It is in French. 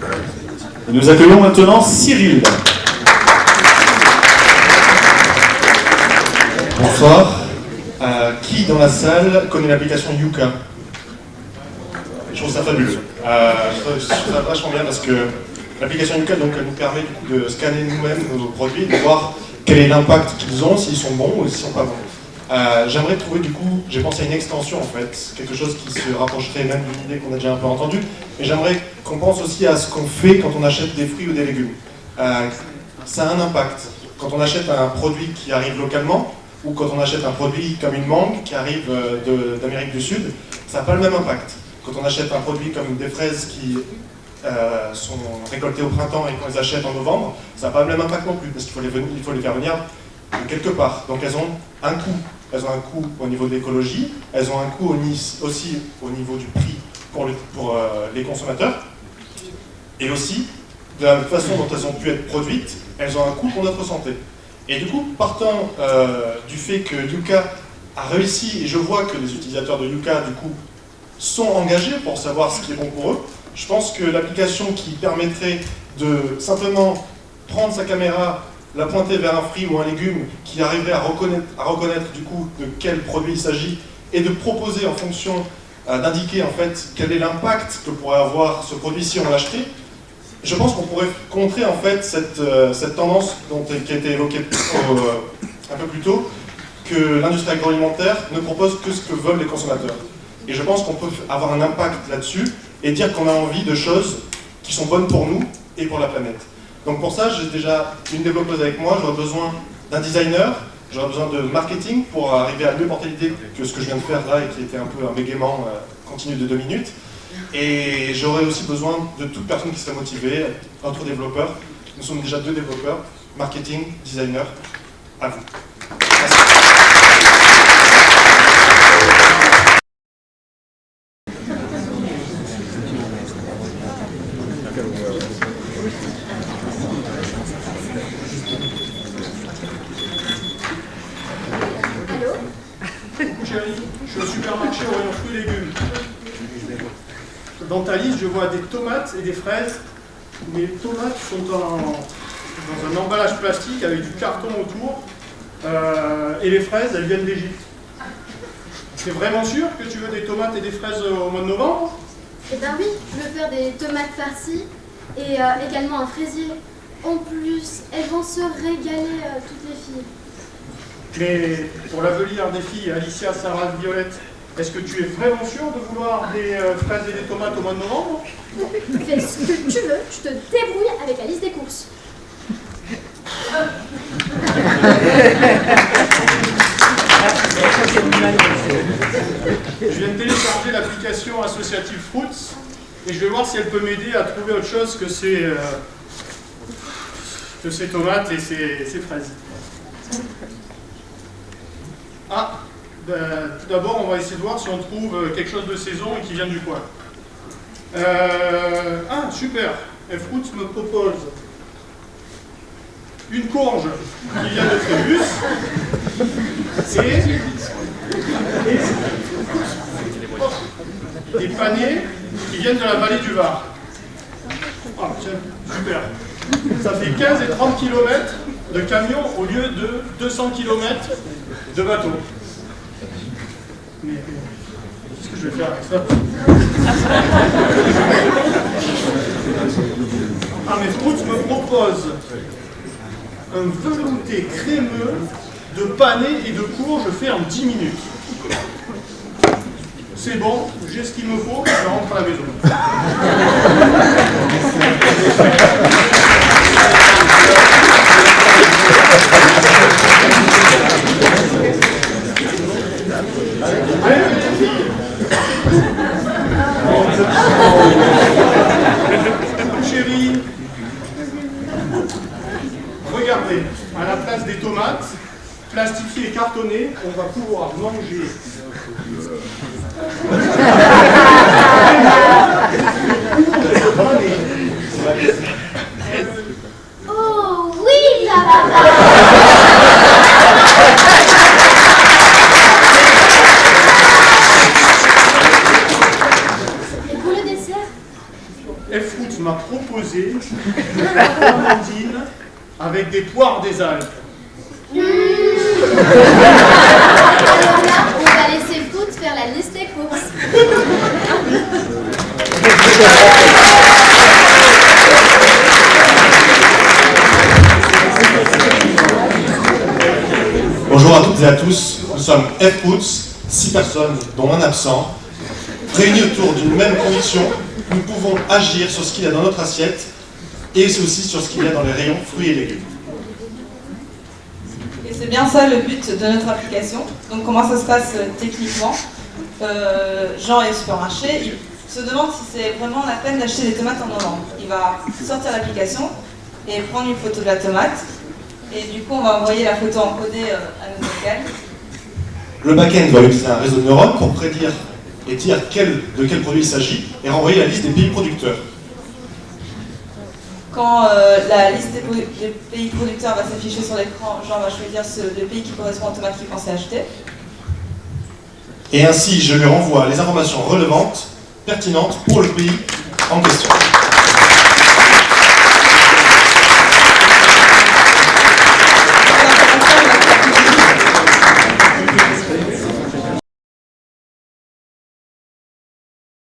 Et nous accueillons maintenant Cyril. Bonsoir. Qui dans la salle connaît l'application Yuka? Je trouve ça fabuleux. Je trouve ça vachement bien parce que l'application Yuka, donc, elle nous permet du coup de scanner nous-mêmes nos produits, de voir quel est l'impact qu'ils ont, s'ils sont bons ou s'ils sont pas bons. J'aimerais trouver du coup, j'ai pensé à une extension en fait, quelque chose qui se rapprocherait même d'une idée qu'on a déjà un peu entendue, mais j'aimerais qu'on pense aussi à ce qu'on fait quand on achète des fruits ou des légumes. Ça a un impact. Quand on achète un produit qui arrive localement, ou quand on achète un produit comme une mangue qui arrive d'Amérique du Sud, ça n'a pas le même impact. Quand on achète un produit comme des fraises qui sont récoltées au printemps et qu'on les achète en novembre, ça n'a pas le même impact non plus, parce qu'il faut les faire venir de quelque part. Donc elles ont un coût. Elles ont un coût au niveau de l'écologie, elles ont un coût aussi au niveau du prix pour les consommateurs, et aussi, de la façon dont elles ont pu être produites, elles ont un coût pour notre santé. Et du coup, partant du fait que Yuka a réussi, et je vois que les utilisateurs de Yuka, du coup, sont engagés pour savoir ce qui est bon pour eux, je pense que l'application qui permettrait de simplement prendre sa caméra, la pointer vers un fruit ou un légume, qui arriverait à reconnaître du coup de quel produit il s'agit, et de proposer en fonction, d'indiquer en fait quel est l'impact que pourrait avoir ce produit si on l'achetait, je pense qu'on pourrait contrer en fait cette tendance qui a été évoquée un peu plus tôt, que l'industrie agroalimentaire ne propose que ce que veulent les consommateurs. Et je pense qu'on peut avoir un impact là-dessus et dire qu'on a envie de choses qui sont bonnes pour nous et pour la planète. Donc pour ça, j'ai déjà une développeuse avec moi, j'aurais besoin d'un designer, j'aurais besoin de marketing pour arriver à mieux porter l'idée que ce que je viens de faire là et qui était un peu un bégaiement continu de 2 minutes. Et j'aurais aussi besoin de toute personne qui serait motivée, entre développeurs. Nous sommes déjà 2 développeurs, marketing, designer, à vous. Merci. Allô? Coucou chérie, je suis au supermarché au rayon fruits et légumes. Dans ta liste, je vois des tomates et des fraises. Mais les tomates sont dans un emballage plastique avec du carton autour. Et les fraises, elles viennent d'Égypte. C'est vraiment sûr que tu veux des tomates et des fraises au mois de novembre? Eh ben oui, je veux faire des tomates farcies et également un fraisier. En plus, elles vont se régaler toutes les filles. Mais pour l'avenir des filles, Alicia, Sarah, Violette, est-ce que tu es vraiment sûr de vouloir des fraises et des tomates au mois de novembre? Fais ce que tu veux, tu te débrouilles avec la liste des courses. Je viens de télécharger l'application Associative Fruits et je vais voir si elle peut m'aider à trouver autre chose que ces tomates et ces fraises. Ah, tout d'abord, on va essayer de voir si on trouve quelque chose de saison et qui vient du coin. Ah, super! Fruits me propose une courge qui vient de Phébus et des panais qui viennent de la vallée du Var. Ah, tiens, super! Ça fait 15 et 30 km de camion au lieu de 200 km de bateau. Mais qu'est-ce que je vais faire avec ça? Ah, mais Fruits me propose un velouté crémeux de panais et de courges fait en 10 minutes. C'est bon, j'ai ce qu'il me faut, je rentre à la maison. Chérie, regardez, à la place des tomates, plastifiées et cartonnées, on va pouvoir manger. Oh oui, papa! m'a proposé une amandine avec des poires des Alpes. Alors là, on va laisser Foot faire la liste des courses. Bonjour à toutes et à tous, nous sommes F-Foods, 6 personnes, dont un absent. Réunis autour d'une même conviction, nous pouvons agir sur ce qu'il y a dans notre assiette et aussi sur ce qu'il y a dans les rayons fruits et légumes. Et c'est bien ça le but de notre application. Donc comment ça se passe techniquement? Jean est au supermarché, il se demande si c'est vraiment la peine d'acheter des tomates en novembre. Il va sortir l'application et prendre une photo de la tomate. Et du coup on va envoyer la photo encodée à nos locales. Le back-end va utiliser un réseau de neurones pour prédire et dire de quel produit il s'agit et renvoyer la liste des pays producteurs. Quand la liste des pays producteurs va s'afficher sur l'écran, Jean va choisir le pays qui correspond aux tomates qu'il pensait acheter. Et ainsi, je lui renvoie les informations relevantes, pertinentes pour le pays en question.